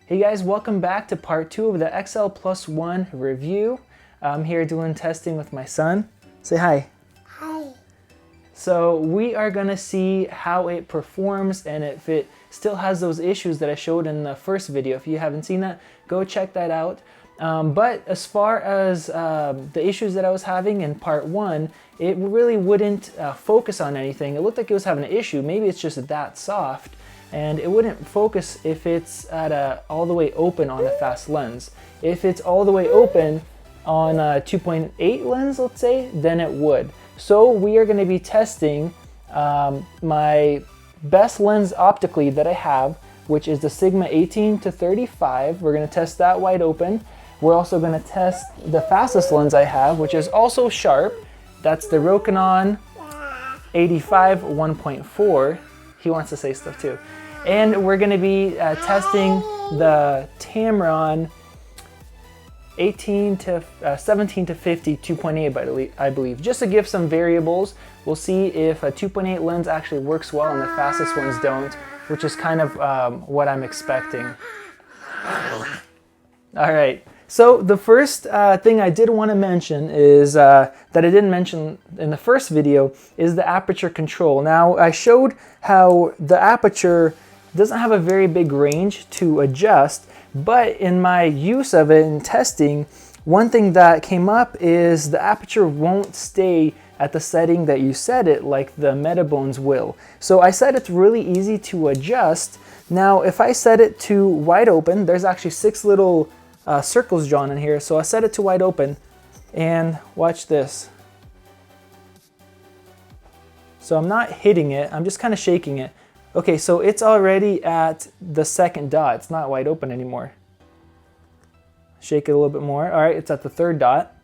Hey guys, welcome back to part 2 of the XL+1 review. I'm here doing testing with my son. Say hi. Hi. So we are gonna see how it performs and if it still has those issues that I showed in the first video. If you haven't seen that, go check that out. But as far as the issues that I was having in part 1, it really wouldn't focus on anything. It looked like it was having an issue. Maybe it's just that soft. And it wouldn't focus if it's at all the way open on a fast lens. If it's all the way open on a 2.8 lens, let's say, then it would. So we are going to be testing my best lens optically that I have, which is the Sigma 18-35. We're going to test that wide open. We're also going to test the fastest lens I have, which is also sharp. That's the Rokinon 85 1.4. He wants to say stuff too. And we're going to be testing the Tamron 17 to 50 2.8, I believe, just to give some variables. We'll see if a 2.8 lens actually works well and the fastest ones don't, which is kind of what I'm expecting. All right. So the first thing I did want to mention is that I didn't mention in the first video is the aperture control. Now I showed how the aperture doesn't have a very big range to adjust, but in my use of it in testing, one thing that came up is the aperture won't stay at the setting that you set it like the Metabones will. So I said it's really easy to adjust. Now if I set it to wide open, there's actually 6 little circles drawn in here. So I set it to wide open and watch this. So I'm not hitting it, I'm just kind of shaking it. Okay, so it's already at the second dot. It's not wide open anymore. Shake it a little bit more. All right, it's at the third dot.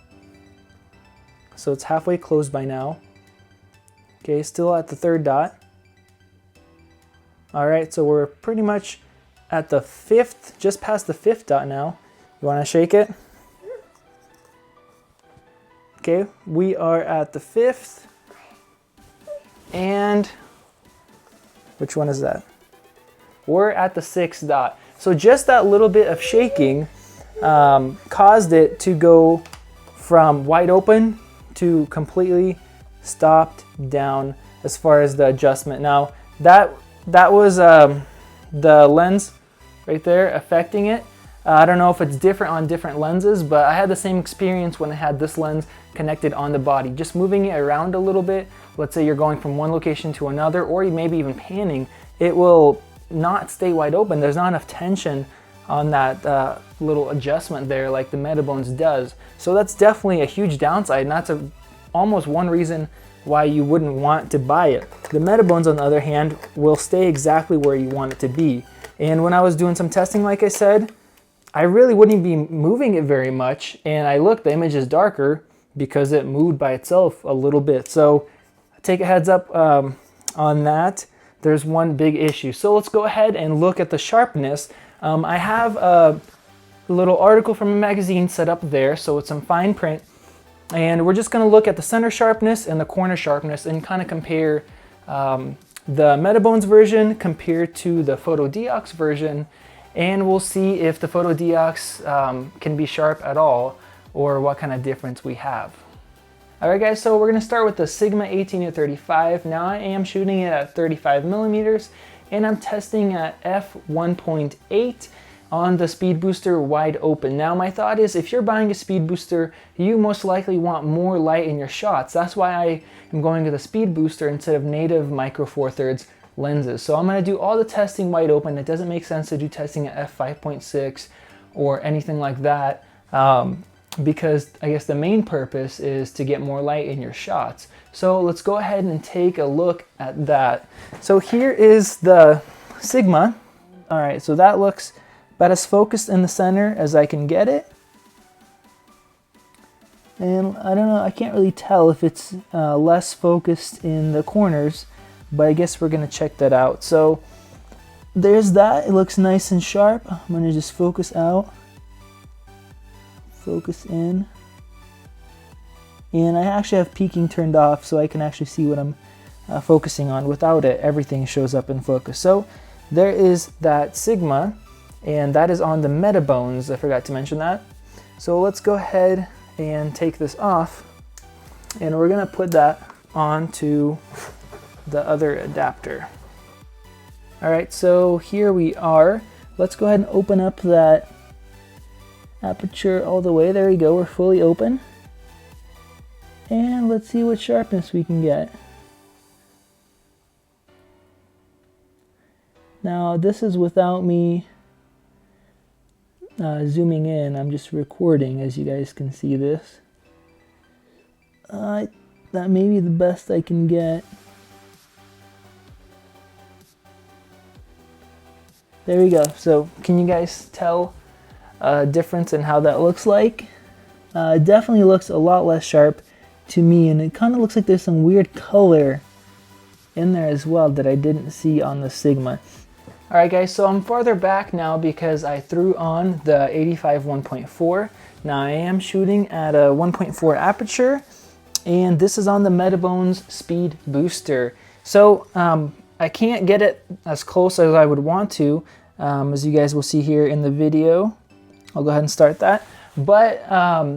So it's halfway closed by now. Okay, still at the third dot. All right, so we're pretty much at the 5th, just past the 5th dot now. You wanna shake it? Okay, we are at the 5th. And which one is that? We're at the 6th dot. So just that little bit of shaking caused it to go from wide open to completely stopped down as far as the adjustment. Now that was the lens right there affecting it. I don't know if it's different on different lenses, but I had the same experience when I had this lens connected on the body. Just moving it around a little bit, let's say you're going from one location to another, or you maybe even panning, it will not stay wide open. There's not enough tension on that little adjustment there like the Metabones does. So that's definitely a huge downside, and that's almost one reason why you wouldn't want to buy it. The Metabones, on the other hand, will stay exactly where you want it to be. And when I was doing some testing, like I said, I really wouldn't be moving it very much, and I looked, the image is darker because it moved by itself a little bit. So take a heads up on that. There's one big issue. So let's go ahead and look at the sharpness. I have a little article from a magazine set up there, so it's some fine print. And we're just gonna look at the center sharpness and the corner sharpness and kind of compare the Metabones version compared to the Photodiox version. And we'll see if the Photodiox can be sharp at all or what kind of difference we have. Alright guys, so we're going to start with the Sigma 18-35. Now I am shooting it at 35 millimeters and I'm testing at f1.8 on the Speed Booster wide open. Now my thought is if you're buying a Speed Booster, you most likely want more light in your shots. That's why I am going to the Speed Booster instead of native Micro Four Thirds lenses. So I'm going to do all the testing wide open. It doesn't make sense to do testing at f5.6 or anything like that because I guess the main purpose is to get more light in your shots. So let's go ahead and take a look at that. So here is the Sigma. All right, so that looks about as focused in the center as I can get it. And I don't know, I can't really tell if it's less focused in the corners, but I guess we're gonna check that out. So there's that, it looks nice and sharp. I'm gonna just focus out, focus in. And I actually have peaking turned off so I can actually see what I'm focusing on. Without it, everything shows up in focus. So there is that Sigma. and that is on the Metabones. I forgot to mention that. So let's go ahead and take this off, and we're gonna put that onto the other adapter. All right, so here we are. Let's go ahead and open up that aperture all the way. There we go, we're fully open. And let's see what sharpness we can get. Now this is without me zooming in. I'm just recording, as you guys can see this. That may be the best I can get. There we go. So can you guys tell a difference in how that looks like? It definitely looks a lot less sharp to me, and it kind of looks like there's some weird color in there as well that I didn't see on the Sigma. Alright guys, so I'm farther back now because I threw on the 85 1.4. Now I am shooting at a 1.4 aperture, and this is on the Metabones Speed Booster. So I can't get it as close as I would want to, as you guys will see here in the video. I'll go ahead and start that. But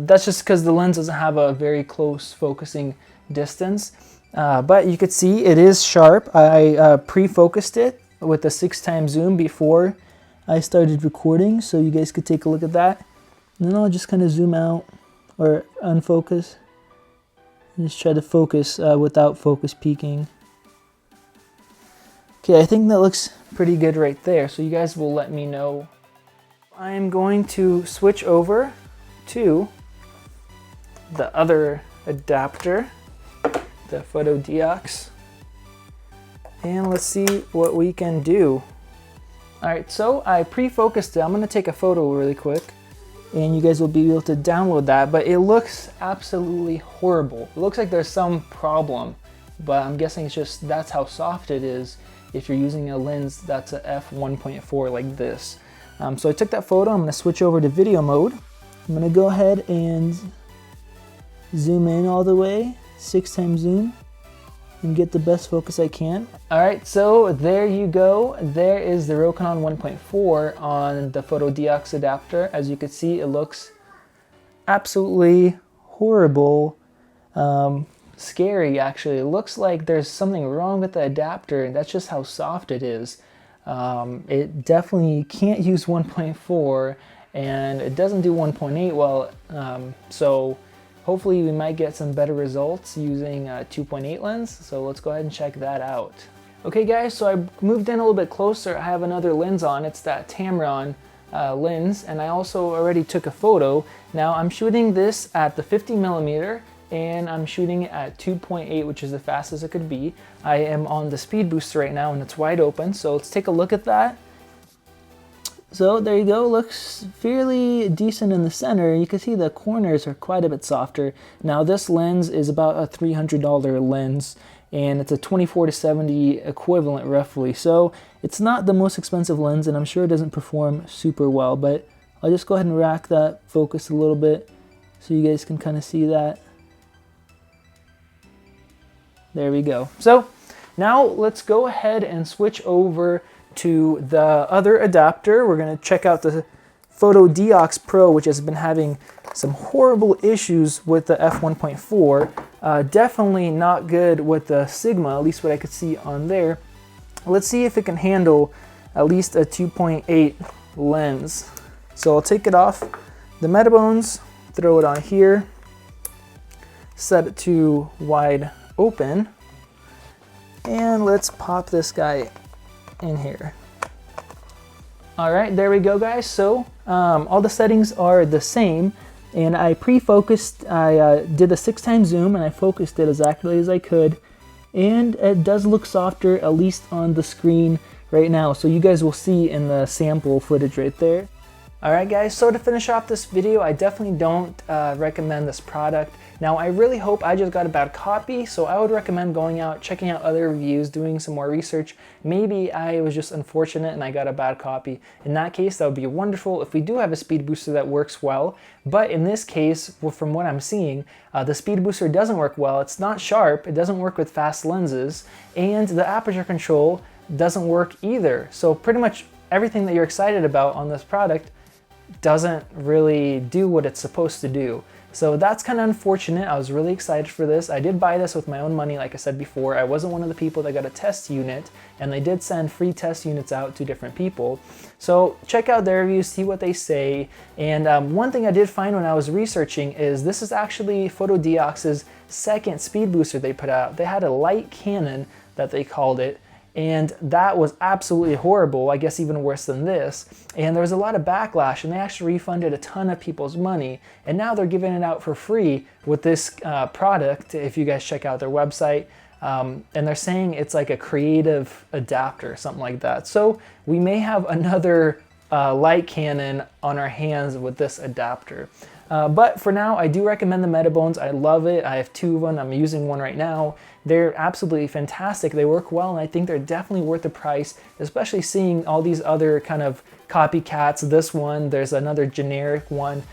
that's just because the lens doesn't have a very close focusing distance. But you could see it is sharp. I pre-focused it with a 6x zoom before I started recording, so you guys could take a look at that. And then I'll just kind of zoom out or unfocus and just try to focus without focus peaking. Okay, I think that looks pretty good right there, so you guys will let me know. I'm going to switch over to the other adapter, the Photodiox, and let's see what we can do. Alright, so I pre-focused it. I'm going to take a photo really quick, and you guys will be able to download that, but it looks absolutely horrible. It looks like there's some problem, but I'm guessing it's just that's how soft it is if you're using a lens that's a f1.4 like this. So I took that photo. I'm going to switch over to video mode. I'm going to go ahead and zoom in all the way, 6x zoom, and get the best focus I can. Alright, so there you go. There is the Rokinon 1.4 on the Photodiox adapter. As you can see, it looks absolutely horrible. Scary actually. It looks like there's something wrong with the adapter, and that's just how soft it is. It definitely can't use 1.4, and it doesn't do 1.8 well, so hopefully we might get some better results using a 2.8 lens, so let's go ahead and check that out. Okay guys, so I moved in a little bit closer. I have another lens on. It's that Tamron lens, and I also already took a photo. Now I'm shooting this at the 50mm, and I'm shooting at 2.8, which is the fastest it could be. I am on the Speed Booster right now, and it's wide open, so let's take a look at that. So there you go, looks fairly decent in the center. You can see the corners are quite a bit softer. Now this lens is about a $300 lens, and it's a 24-70 equivalent roughly. So it's not the most expensive lens, and I'm sure it doesn't perform super well, but I'll just go ahead and rack that focus a little bit so you guys can kind of see that. There we go. So now let's go ahead and switch over to the other adapter. We're going to check out the Photodiox Pro, which has been having some horrible issues with the f1.4. Definitely not good with the Sigma, at least what I could see on there. Let's see if it can handle at least a 2.8 lens. So I'll take it off the Metabones, throw it on here, set it to wide open, and let's pop this guy in here. Alright, there we go guys. So all the settings are the same, and I pre-focused, I did a 6x zoom and I focused it as accurately as I could, and it does look softer, at least on the screen right now, so you guys will see in the sample footage right there. Alright guys, so to finish off this video, I definitely don't recommend this product. Now I really hope I just got a bad copy, so I would recommend going out, checking out other reviews, doing some more research. Maybe I was just unfortunate and I got a bad copy. In that case, that would be wonderful if we do have a speed booster that works well. But in this case, well, from what I'm seeing, the speed booster doesn't work well. It's not sharp, it doesn't work with fast lenses, and the aperture control doesn't work either. So pretty much everything that you're excited about on this product doesn't really do what it's supposed to do. So that's kind of unfortunate. I was really excited for this. I did buy this with my own money, like I said before. I wasn't one of the people that got a test unit, and they did send free test units out to different people. So check out their reviews, see what they say. And one thing I did find when I was researching is this is actually Photodiox's second speed booster they put out. They had a light cannon that they called it, and that was absolutely horrible, I guess even worse than this. And there was a lot of backlash, and they actually refunded a ton of people's money. And now they're giving it out for free with this product, if you guys check out their website. And they're saying it's like a creative adapter, something like that. So we may have another light cannon on our hands with this adapter. But for now, I do recommend the Metabones. I love it. I have 2 of them. I'm using one right now. They're absolutely fantastic. They work well, and I think they're definitely worth the price, especially seeing all these other kind of copycats. This one, there's another generic one.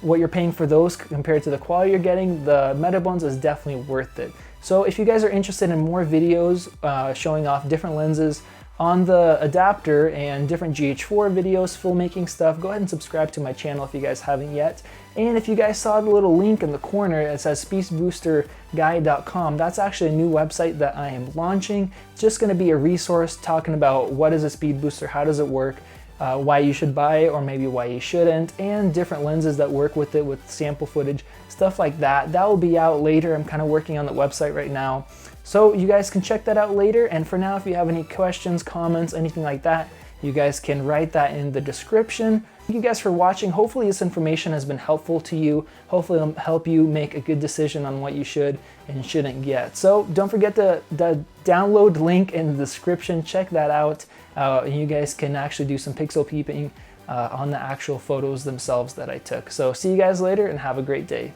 What you're paying for those compared to the quality you're getting, the Metabones is definitely worth it. So if you guys are interested in more videos showing off different lenses on the adapter and different GH4 videos, filmmaking stuff, go ahead and subscribe to my channel if you guys haven't yet. And if you guys saw the little link in the corner, it says speedboosterguide.com. That's actually a new website that I am launching. It's just going to be a resource talking about what is a speed booster, how does it work, why you should buy it or maybe why you shouldn't, and different lenses that work with it, with sample footage, stuff like that. That will be out later. I'm kind of working on the website right now. So you guys can check that out later. And for now, if you have any questions, comments, anything like that, you guys can write that in the description. Thank you guys for watching. Hopefully this information has been helpful to you. Hopefully it'll help you make a good decision on what you should and shouldn't get. So don't forget the download link in the description. Check that out. You guys can actually do some pixel peeping on the actual photos themselves that I took. So see you guys later and have a great day.